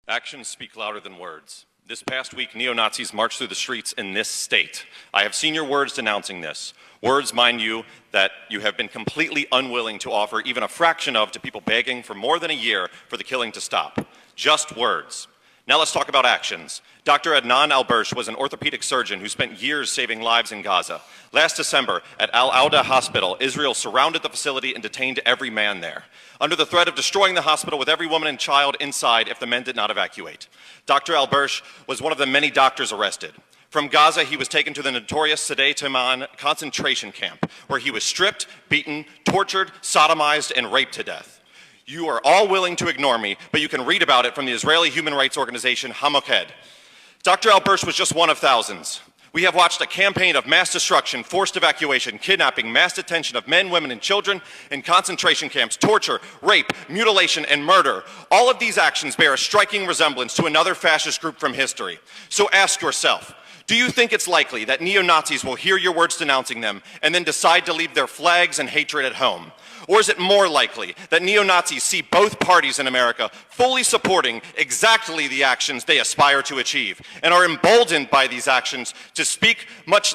Actions speak louder than words. This past week, neo-Nazis marched through the streets in this state. I have seen your words denouncing this. Words, mind you, that you have been completely unwilling to offer even a fraction of to people begging for more than a year for the killing to stop. Just words. Now let's talk about actions. Dr. Adnan al-Bursh was an orthopedic surgeon who spent years saving lives in Gaza. Last December, at Al-Auda Hospital, Israel surrounded the facility and detained every man there, under the threat of destroying the hospital with every woman and child inside if the men did not evacuate. Dr. al-Bursh was one of the many doctors arrested. From Gaza, he was taken to the notorious Sde Timan concentration camp, where he was stripped, beaten, tortured, sodomized, and raped to death. You are all willing to ignore me, but you can read about it from the Israeli human rights organization Hamoked. Dr. al-Bursh was just one of thousands. We have watched a campaign of mass destruction, forced evacuation, kidnapping, mass detention of men, women, and children in concentration camps, torture, rape, mutilation, and murder. All of these actions bear a striking resemblance to another fascist group from history. So ask yourself, do you think it's likely that neo-Nazis will hear your words denouncing them and then decide to leave their flags and hatred at home? Or is it more likely that neo-Nazis see both parties in America fully supporting exactly the actions they aspire to achieve and are emboldened by these actions that speak much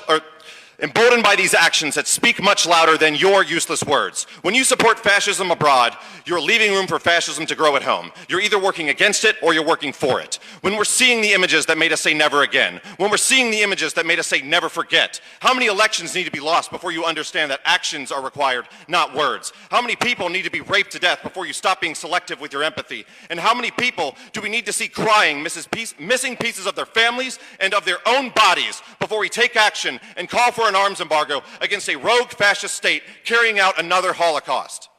louder than your useless words? When you support fascism abroad, you're leaving room for fascism to grow at home. You're either working against it or you're working for it. When we're seeing the images that made us say never again, when we're seeing the images that made us say never forget, how many elections need to be lost before you understand that actions are required, not words? How many people need to be raped to death before you stop being selective with your empathy? And how many people do we need to see crying, missing pieces of their families and of their own bodies before we take action and call for an arms embargo against a rogue fascist state carrying out another Holocaust?